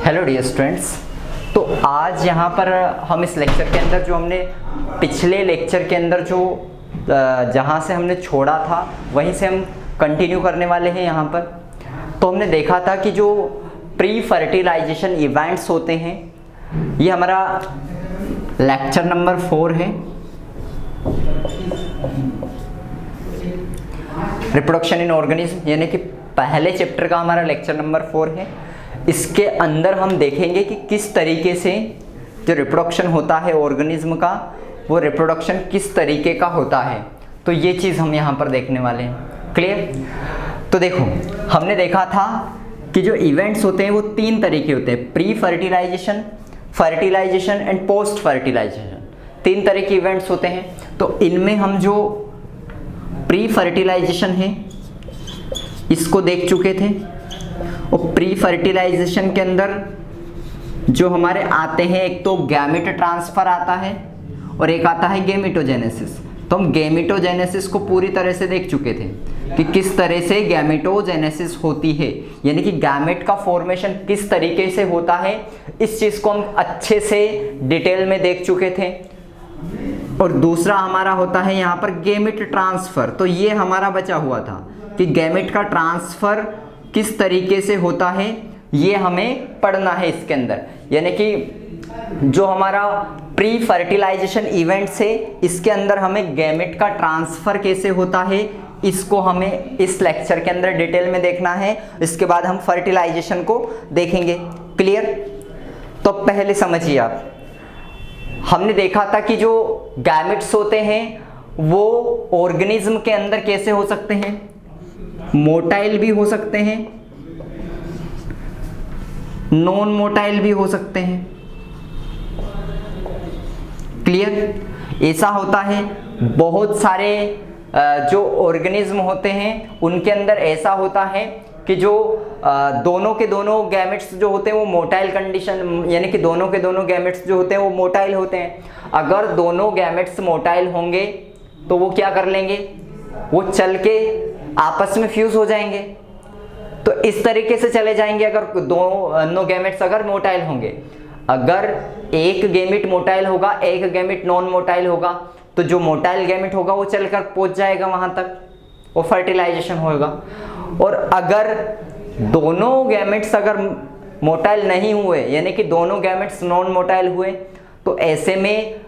Hello dear students. तो आज यहाँ पर हम इस लेक्चर के अंदर जो हमने पिछले लेक्चर के अंदर जो जहाँ से हमने छोड़ा था वहीं से हम कंटिन्यू करने वाले हैं। यहाँ पर तो हमने देखा था कि जो प्री फर्टिलाइजेशन इवेंट्स होते हैं, ये हमारा लेक्चर नंबर 4 है, रिप्रोडक्शन इन ऑर्गेनिज्म, यानी कि पहले चैप्टर का हमारा लेक्चर नंबर 4 है। इसके अंदर हम देखेंगे कि किस तरीके से जो रिप्रोडक्शन होता है ऑर्गेनिज्म का, वो रिप्रोडक्शन किस तरीके का होता है। तो ये चीज़ हम यहाँ पर देखने वाले हैं। क्लियर? तो देखो, हमने देखा था कि जो इवेंट्स होते हैं वो 3 तरीके होते हैं, pre fertilization, fertilization and post fertilization. 3 तरह के इवेंट्स होते हैं। तो इनमें हम जो प्री फर्टिलाइजेशन है इसको देख चुके थे, और प्री फर्टिलाइजेशन के अंदर जो हमारे आते हैं, एक तो गैमेट ट्रांसफर आता है और एक आता है गैमेटोजेनेसिस। तो हम गैमेटोजेनेसिस को पूरी तरह से देख चुके थे कि किस तरह से गैमेटोजेनेसिस होती है, यानी कि गैमेट का फॉर्मेशन किस तरीके से होता है। इस चीज़ को हम अच्छे से डिटेल में देख चुके थे। और दूसरा हमारा होता है यहाँ पर गैमेट ट्रांसफर। तो ये हमारा बचा हुआ था कि गैमेट का ट्रांसफर किस तरीके से होता है, ये हमें पढ़ना है इसके अंदर। यानी कि जो हमारा प्री फर्टिलाइजेशन इवेंट्स है, इसके अंदर हमें गैमेट का ट्रांसफर कैसे होता है, इसको हमें इस लेक्चर के अंदर डिटेल में देखना है। इसके बाद हम फर्टिलाइजेशन को देखेंगे। क्लियर? तो पहले समझिए आप, हमने देखा था कि जो गैमेट्स होते हैं वो ऑर्गेनिज्म के अंदर कैसे हो सकते हैं, मोटाइल भी हो सकते हैं, नॉन मोटाइल भी हो सकते हैं। क्लियर? ऐसा होता है बहुत सारे जो ऑर्गेनिज्म होते हैं उनके अंदर ऐसा होता है कि जो दोनों के दोनों गैमेट्स जो होते हैं वो मोटाइल कंडीशन, यानी कि दोनों के दोनों गैमेट्स जो होते हैं वो मोटाइल होते हैं। अगर दोनों गैमेट्स मोटाइल होंगे तो वो क्या कर लेंगे, वो चल के आपस में फ्यूज हो जाएंगे। तो इस तरीके से चले जाएंगे अगर दोनों गैमेट्स अगर मोटाइल होंगे। अगर एक गैमेट मोटाइल होगा, एक गैमेट नॉन मोटाइल होगा, तो जो मोटाइल गैमेट होगा वो चलकर पहुंच जाएगा वहां तक, वो फर्टिलाइजेशन होगा। और अगर दोनों गैमेट्स अगर मोटाइल नहीं हुए, यानी कि दोनों गैमेट्स नॉन मोटाइल हुए, तो ऐसे में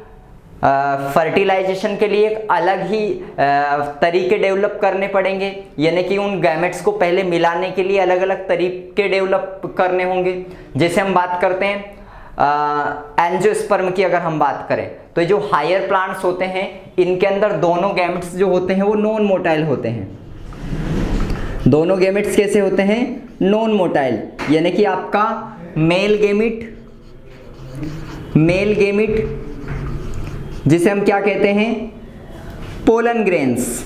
फर्टिलाइजेशन के लिए एक अलग ही तरीके डेवलप करने पड़ेंगे। यानी कि उन गैमेट्स को पहले मिलाने के लिए अलग अलग तरीके डेवलप करने होंगे। जैसे हम बात करते हैं एंजियोस्पर्म की, अगर हम बात करें तो ये जो हायर प्लांट्स होते हैं इनके अंदर दोनों गैमेट्स जो होते हैं वो नॉन मोटाइल होते हैं। दोनों गैमेट्स कैसे होते हैं, नॉन मोटाइल, यानी कि आपका मेल गैमेट जिसे हम क्या कहते हैं, पोलन ग्रेन्स।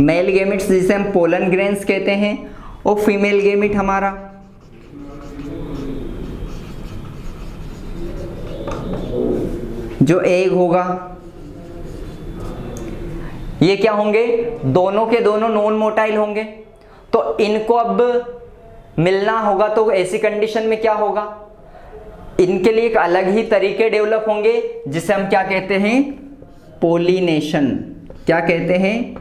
मेल गैमेट्स जिसे हम पोलन ग्रेन्स कहते हैं, और फीमेल गैमेट हमारा जो एग होगा, ये क्या होंगे, दोनों के दोनों नॉन मोटाइल होंगे। तो इनको अब मिलना होगा, तो ऐसी कंडीशन में क्या होगा, इनके लिए एक अलग ही तरीके डेवलप होंगे जिसे हम क्या कहते हैं, पोलिनेशन। क्या कहते हैं,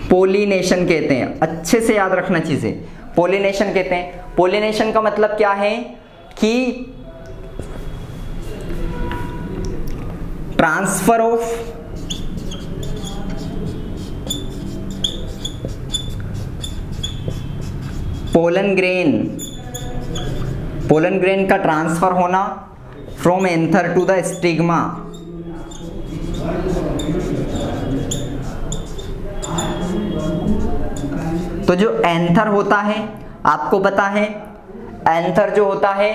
पोलिनेशन कहते हैं। अच्छे से याद रखना चीजें, पोलिनेशन कहते हैं। पोलिनेशन का मतलब क्या है कि ट्रांसफर ऑफ पोलन ग्रेन का ट्रांसफर होना from anther to the stigma. तो जो एंथर होता है, आपको पता है एंथर जो होता है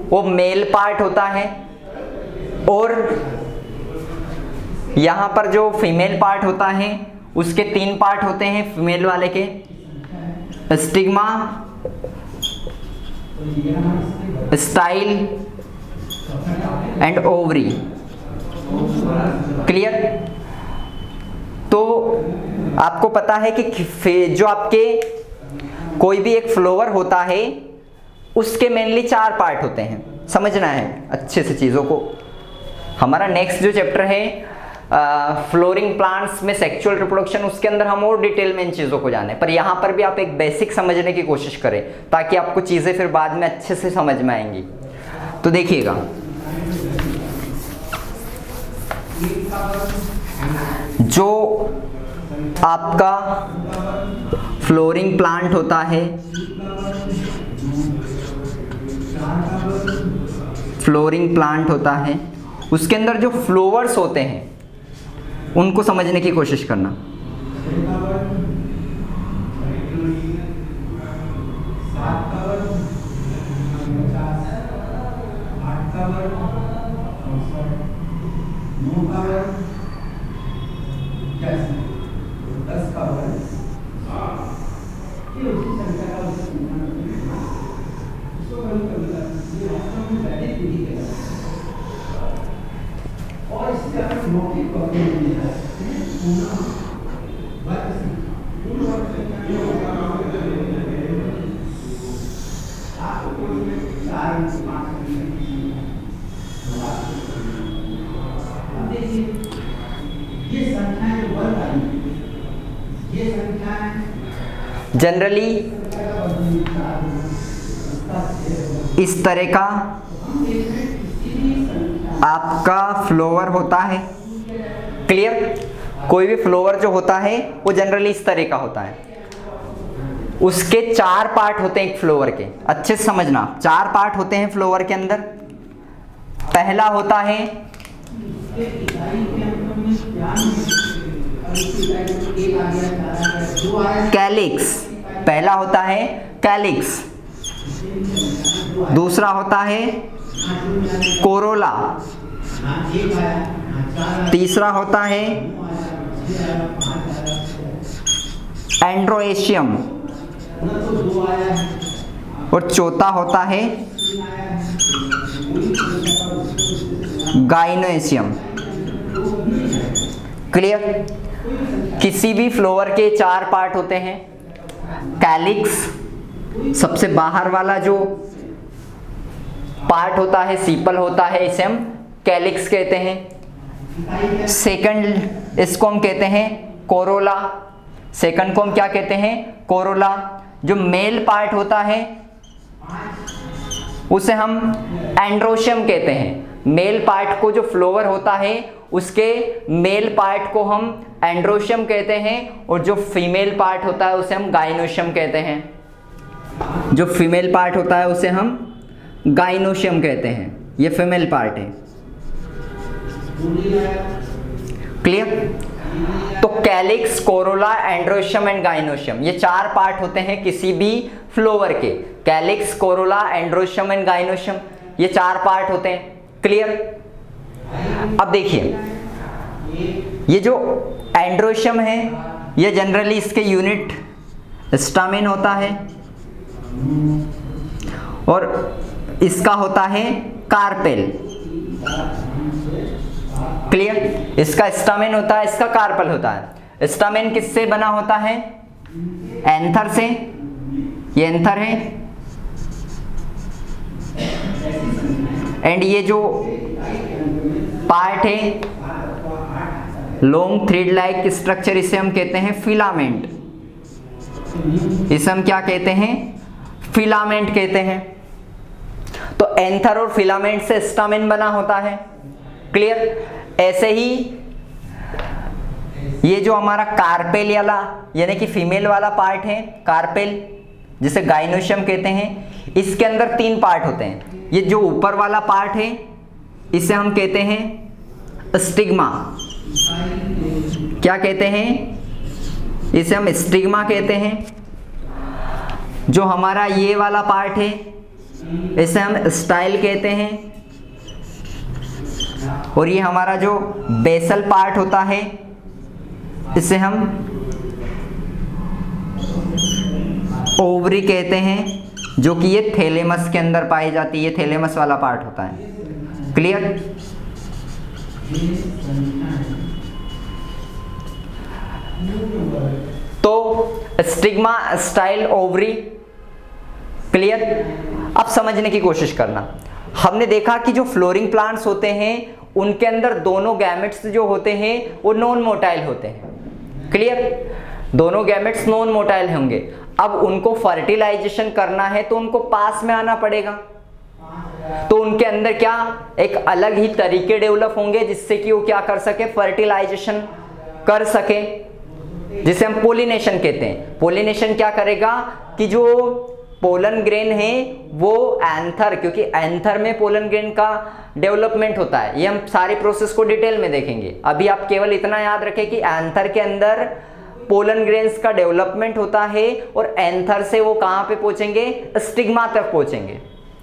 वो मेल पार्ट होता है, और यहां पर जो फीमेल पार्ट होता है उसके 3 पार्ट होते हैं फीमेल वाले के, stigma, style and ovary. Clear? तो आपको पता है कि जो आपके कोई भी एक फ्लोवर होता है उसके मेनली 4 पार्ट होते हैं, समझना है अच्छे से चीज़ों को। हमारा नेक्स्ट जो चैप्टर है फ्लोरिंग प्लांट्स में सेक्सुअल रिप्रोडक्शन, उसके अंदर हम और डिटेल में इन चीज़ों को जाने, पर यहाँ पर भी आप एक बेसिक समझने की कोशिश करें ताकि आपको चीज़ें फिर बाद में अच्छे से समझ में आएंगी। तो देखिएगा, जो आपका फ्लोरिंग प्लांट होता है, फ्लोरिंग प्लांट होता है, उसके अंदर जो फ्लोवर्स होते हैं उनको समझने की कोशिश करना। जनरली इस तरह का आपका फ्लोवर होता है, क्लियर। कोई भी फ्लोवर जो होता है वो जनरली इस तरह का होता है। उसके 4 पार्ट होते हैं एक फ्लोवर के, अच्छे से समझना। 4 पार्ट होते हैं फ्लोवर के अंदर। पहला होता है कैलिक्स, पहला होता है कैलिक्स। दूसरा होता है कोरोला। तीसरा होता है एंड्रोएशियम और चौथा होता है गाइनोएशियम। क्लियर। किसी भी फ्लोवर के 4 पार्ट होते हैं। कैलिक्स, सबसे बाहर वाला जो पार्ट होता है, सीपल होता है, इसे हम कैलिक्स कहते हैं। सेकंड इसको हम कहते हैं कोरोला। सेकंड को हम क्या कहते हैं? कोरोला। जो मेल पार्ट होता है उसे हम एंड्रोशियम कहते हैं। मेल पार्ट को, जो फ्लोवर होता है उसके मेल पार्ट को हम एंड्रोशियम कहते हैं, और जो फीमेल पार्ट होता है उसे हम गाइनोशियम कहते हैं। जो फीमेल पार्ट होता है उसे हम गाइनोशियम कहते हैं। ये फीमेल पार्ट है। क्लियर। तो calyx, Corolla, androecium and gynoecium, ये 4 पार्ट होते हैं किसी भी फ्लोवर के। Calyx, Corolla, androecium and gynoecium, ये 4 पार्ट होते हैं। क्लियर। अब देखिए, ये जो एंड्रोशियम है ये जनरली इसके यूनिट स्टामेन होता है, और इसका होता है कार्पेल। क्लियर। इसका स्टामेन होता है, इसका कार्पेल होता है। स्टामेन किससे बना होता है? एंथर से। ये एंथर है, एंड ये जो पार्ट है लॉन्ग थ्रेड लाइक स्ट्रक्चर, इसे हम कहते हैं फिलामेंट। इसे हम क्या कहते हैं? फिलामेंट कहते हैं। तो एंथर और फिलामेंट से स्टामेन बना होता है। क्लियर। ऐसे ही ये जो हमारा कार्पेल वाला यानी कि फीमेल वाला पार्ट है, कार्पेल, जिसे गाइनोशियम कहते हैं, इसके अंदर 3 पार्ट होते हैं। ये जो ऊपर वाला पार्ट है इसे हम कहते हैं स्टिग्मा। क्या कहते हैं? इसे हम स्टिग्मा कहते हैं। जो हमारा ये वाला पार्ट है इसे हम स्टाइल कहते हैं, और ये हमारा जो बेसल पार्ट होता है इसे हम ओवरी कहते हैं, जो कि ये थैलेमस के अंदर पाई जाती है। ये थैलेमस वाला पार्ट होता है। क्लियर। तो स्टिग्मा स्टाइल ओवरी। क्लियर? अब समझने की कोशिश करना। हमने देखा कि जो फ्लोरिंग प्लांट्स होते हैं उनके अंदर दोनों गैमेट्स जो होते हैं वो नॉन मोटाइल होते हैं। क्लियर? दोनों गैमेट्स नॉन मोटाइल होंगे। अब उनको फर्टिलाइजेशन करना है तो उनको पास में आना पड़ेगा, तो उनके अंदर क्या एक अलग ही तरीके डेवलप होंगे जिससे कि वो क्या कर सके, फर्टिलाइजेशन कर सके, जिसे हम पोलिनेशन कहते हैं। पोलिनेशन क्या करेगा कि जो पोलन ग्रेन है वो एंथर, क्योंकि एंथर में पोलन ग्रेन का डेवलपमेंट होता है, ये हम सारी प्रोसेस को डिटेल में देखेंगे। अभी आप केवल इतना याद रखें कि एंथर के अंदर पोलन ग्रेन्स का डेवलपमेंट होता है और एंथर से वो कहां पे पहुंचेंगे, स्टिग्मा तक पहुंचेंगे।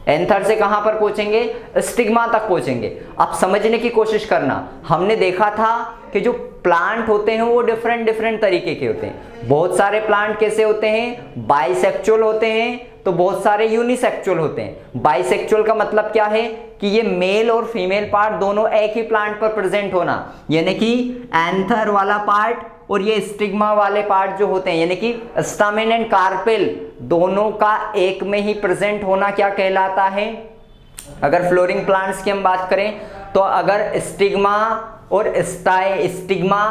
एंथर से कहां पर पहुंचेंगे, स्टिग्मा तक पहुंचेंगे। अब समझने की कोशिश करना, हमने देखा था कि जो प्लांट होते हैं वो डिफरेंट डिफरेंट तरीके के होते हैं। बहुत सारे प्लांट कैसे होते हैं, बाइसेक्चुअल होते हैं, तो बहुत सारे यूनिसेक्चुअल होते हैं। बाइसेक्चुअल का मतलब क्या है कि ये मेल और फीमेल पार्ट दोनों एक ही प्लांट पर प्रेजेंट होना, यानी कि एंथर वाला पार्ट और ये स्टिग्मा वाले पार्ट जो होते हैं, यानी कि स्टामेन एंड कार्पेल दोनों का एक में ही प्रेजेंट होना क्या कहलाता है। अगर फ्लोरिंग प्लांट्स की हम बात करें तो अगर स्टिग्मा और स्टिग्मा,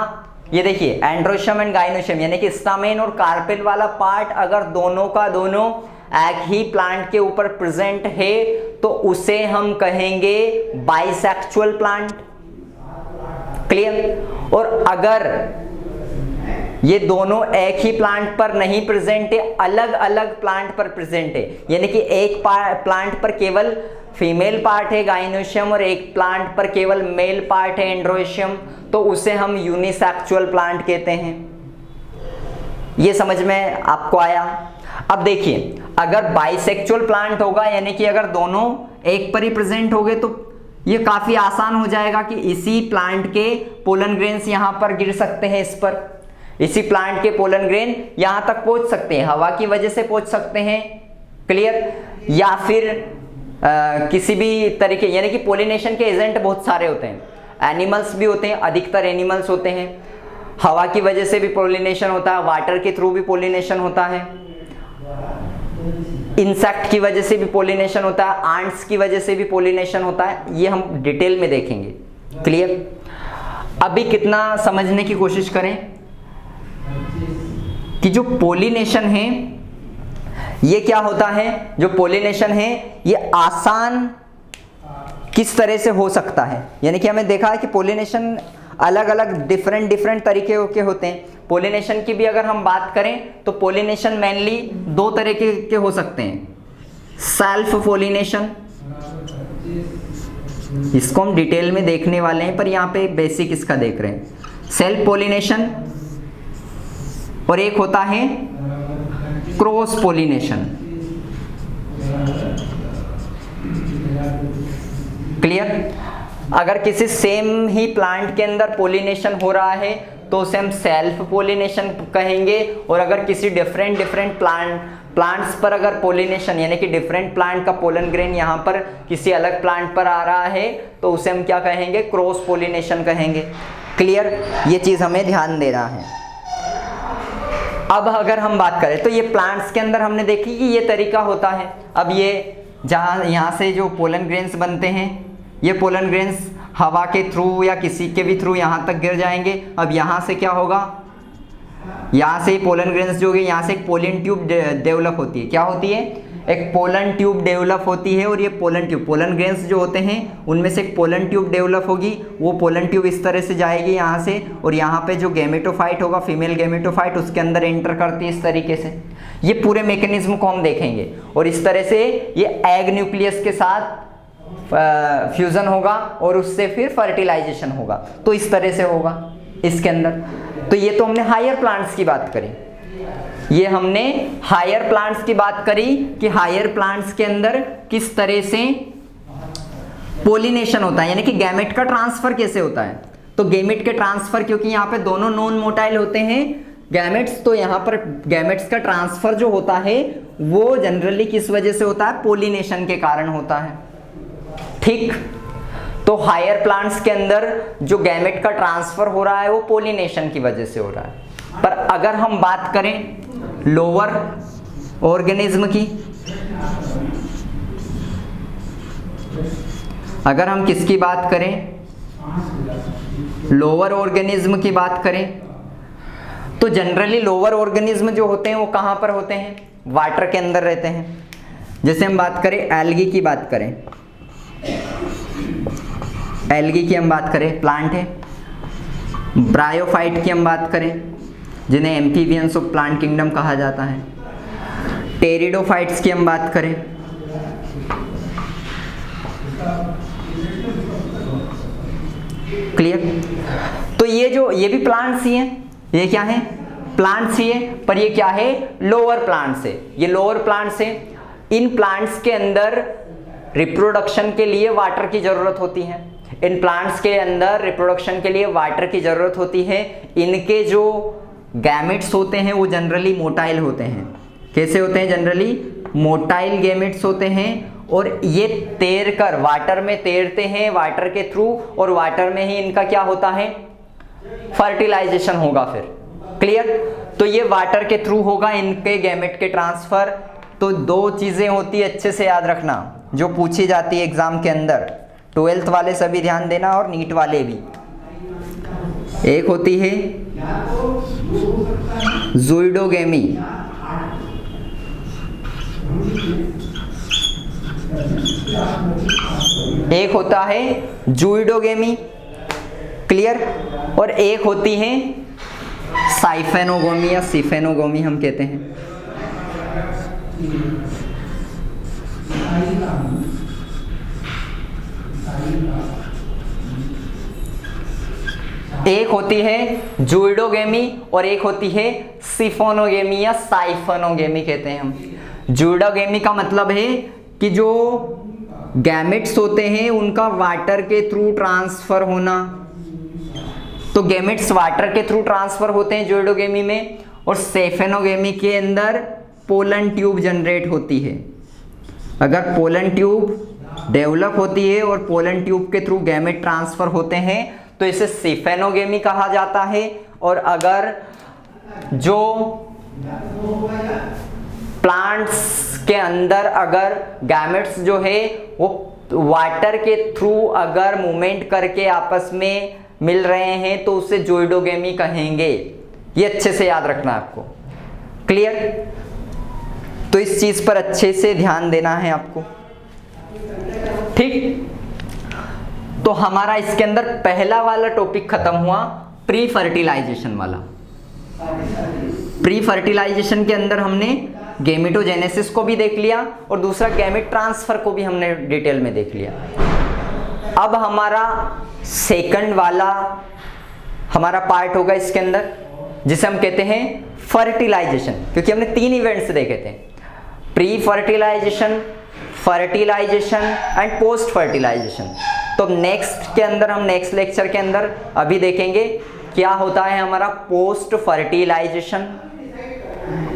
ये देखिए एंड्रोशियम एंड गाइनोशियम, यानी कि स्टामेन और कार्पेल वाला पार्ट अगर दोनों का दोनों एक ही प्लांट के ऊपर प्रेजेंट है तो उसे हम कहेंगे बाइसेक्सुअल प्लांट। क्लियर? और अगर ये दोनों एक ही प्लांट पर नहीं प्रेजेंट है, अलग अलग प्लांट पर प्रेजेंट है, यानी कि एक प्लांट पर केवल फीमेल पार्ट है गाइनोशियम और एक प्लांट पर केवल मेल पार्ट है एंड्रोशियम, तो उसे हम यूनिसेक्सुअल प्लांट कहते हैं। ये समझ में आपको आया? अब देखिए, अगर बाइसेक्सुअल प्लांट होगा, यानी कि अगर दोनों एक पर ही प्रेजेंट हो गए, तो ये काफी आसान हो जाएगा कि इसी प्लांट के पोलन ग्रेन्स यहां पर गिर सकते हैं, इस पर इसी प्लांट के पोलन ग्रेन यहां तक पहुंच सकते हैं, हवा की वजह से पहुंच सकते हैं। क्लियर? या फिर किसी भी तरीके, यानी कि पोलिनेशन के एजेंट बहुत सारे होते हैं, एनिमल्स भी होते हैं, अधिकतर एनिमल्स होते हैं, हवा की वजह से भी पोलिनेशन होता है, वाटर के थ्रू भी पोलिनेशन होता है, इंसेक्ट की वजह से भी पोलिनेशन होता है, आंट्स की वजह से भी पोलिनेशन होता है। ये हम डिटेल में देखेंगे। क्लियर? अभी कितना समझने की कोशिश करें कि जो पोलिनेशन है ये क्या होता है। जो पोलिनेशन है ये आसान किस तरह से हो सकता है, यानी कि हमें देखा है कि पोलिनेशन अलग अलग डिफरेंट तरीके के होते हैं। पोलिनेशन की भी अगर हम बात करें तो पोलिनेशन मेनली दो तरह के हो सकते हैं। सेल्फ पोलिनेशन, इसको हम डिटेल में देखने वाले हैं, पर यहाँ पे बेसिक इसका देख रहे हैं। सेल्फ पोलिनेशन और एक होता है क्रॉस पोलिनेशन। क्लियर? अगर किसी सेम ही प्लांट के अंदर पोलिनेशन हो रहा है तो उसे हम सेल्फ पोलिनेशन कहेंगे, और अगर किसी डिफरेंट प्लांट्स पर अगर पोलिनेशन, यानी कि डिफरेंट प्लांट का पोलन ग्रेन यहाँ पर किसी अलग प्लांट पर आ रहा है तो उसे हम क्या कहेंगे, क्रॉस पोलिनेशन कहेंगे। क्लियर? ये चीज हमें ध्यान देना है। अब अगर हम बात करें तो ये प्लांट्स के अंदर हमने देखी कि ये तरीका होता है। अब ये यहाँ से जो पोलन ग्रेन्स बनते हैं, ये पोलन ग्रेन्स हवा के थ्रू या किसी के भी थ्रू यहाँ तक गिर जाएंगे। अब यहाँ से क्या होगा, यहाँ से पोलन ग्रेन्स जो होगी, यहाँ से एक पोलन ट्यूब डेवलप होती है। क्या होती है? एक पोलन ट्यूब डेवलप होती है, और ये पोलन ग्रेन्स जो होते हैं उनमें से एक पोलन ट्यूब डेवलप होगी। वो पोलन ट्यूब इस तरह से जाएगी यहाँ से, और यहाँ पे जो गेमेटोफाइट होगा, फीमेल गेमेटोफाइट, उसके अंदर एंटर करती है इस तरीके से। ये पूरे मैकेनिज्म को हम देखेंगे, और इस तरह से ये एग न्यूक्लियस के साथ फ्यूजन होगा और उससे फिर फर्टिलाइजेशन होगा। तो इस तरह से होगा इसके अंदर। तो ये तो हमने हायर प्लांट्स की बात करी, ये हमने हायर प्लांट्स की बात करी कि हायर प्लांट्स के अंदर किस तरह से पोलिनेशन होता है, यानी कि गैमेट का ट्रांसफर कैसे होता है। तो गैमेट के ट्रांसफर, क्योंकि यहाँ पे दोनों नॉन मोटाइल होते हैं गैमेट्स, तो यहाँ पर गैमेट्स का ट्रांसफर जो होता है वो जनरली किस वजह से होता है, पोलिनेशन के कारण होता है। ठीक? तो हायर प्लांट्स के अंदर जो गैमेट का ट्रांसफर हो रहा है वो पोलिनेशन की वजह से हो रहा है। पर अगर हम बात करें लोअर ऑर्गेनिज्म की, अगर हम किसकी बात करें, लोअर ऑर्गेनिज्म की बात करें, तो जनरली लोअर ऑर्गेनिज्म जो होते हैं वो कहाँ पर होते हैं, वाटर के अंदर रहते हैं। जैसे हम बात करें एल्गी की बात करें, एल्गी की हम बात करें, प्लांट है। ब्रायोफाइट की हम बात करें, जिन्हें एम्फीबियंस ऑफ प्लांट किंगडम कहा जाता है। टेरिडोफाइट्स की हम बात करें, क्लियर। तो ये भी प्लांट्स ही हैं, ये क्या है, प्लांट्स ही है, पर ये क्या है, लोअर प्लांट्स है, ये लोअर प्लांट्स है। इन प्लांट्स के अंदर रिप्रोडक्शन के लिए वाटर की जरूरत होती है, इन प्लांट्स के अंदर रिप्रोडक्शन के लिए वाटर की जरूरत होती है। इनके जो गैमेट्स होते हैं वो जनरली मोटाइल होते हैं। कैसे होते हैं, जनरली मोटाइल गैमेट्स होते हैं, और ये तैर कर वाटर में तैरते हैं वाटर के थ्रू, और वाटर में ही इनका क्या होता है, फर्टिलाइजेशन होगा फिर, क्लियर। तो ये वाटर के थ्रू होगा इनके गैमेट के ट्रांसफर। तो दो चीजें होती है, अच्छे से याद रखना, जो पूछी जाती है एग्जाम के अंदर, 12th वाले सभी ध्यान देना और नीट वाले भी। एक होती है ज़ूइडोगेमी, एक होता है ज़ूइडोगेमी, क्लियर, और एक होती है साइफेनोगोमी या सिफेनोगोमी हम कहते हैं। एक होती है ज़ूइडोगेमी और एक होती है सिफोनोगेमी या साइफोनोगेमी कहते हैं हम। ज़ूइडोगेमी का मतलब है कि जो गैमेट्स होते हैं उनका वाटर के थ्रू ट्रांसफर होना, तो गैमेट्स वाटर के थ्रू ट्रांसफर होते हैं ज़ूइडोगेमी में, और सेफेनोगेमी के अंदर पोलन ट्यूब जनरेट होती है। अगर पोलन ट्यूब डेवलप होती है और पोलन ट्यूब के थ्रू गैमेट ट्रांसफर होते हैं तो इसे सिफेनोगेमी कहा जाता है। और अगर जो प्लांट्स के अंदर अगर गैमेट्स जो है वो वाटर के थ्रू अगर मूवमेंट करके आपस में मिल रहे हैं तो उसे ज़ूइडोगेमी कहेंगे। ये अच्छे से याद रखना आपको, क्लियर। तो इस चीज पर अच्छे से ध्यान देना है आपको, ठीक। तो हमारा इसके अंदर पहला वाला टॉपिक खत्म हुआ, प्री फर्टिलाइजेशन वाला। प्री फर्टिलाइजेशन के अंदर हमने गैमेटोजेनेसिस को भी देख लिया और दूसरा गैमेट ट्रांसफर को भी हमने डिटेल में देख लिया। अब हमारा सेकंड वाला हमारा पार्ट होगा इसके अंदर, जिसे हम कहते हैं फर्टिलाइजेशन, क्योंकि हमने 3 इवेंट्स देखे थे, pre fertilization, fertilization and post fertilization. तो नेक्स्ट के अंदर हम नेक्स्ट लेक्चर के अंदर अभी देखेंगे क्या होता है हमारा पोस्ट फर्टिलाइजेशन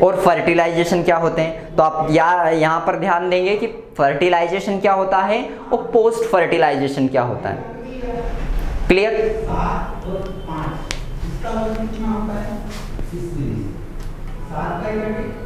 और फर्टिलाइजेशन क्या होते हैं। तो आप यहाँ पर ध्यान देंगे कि फर्टिलाइजेशन क्या होता है और पोस्ट फर्टिलाइजेशन क्या होता है, क्लियर।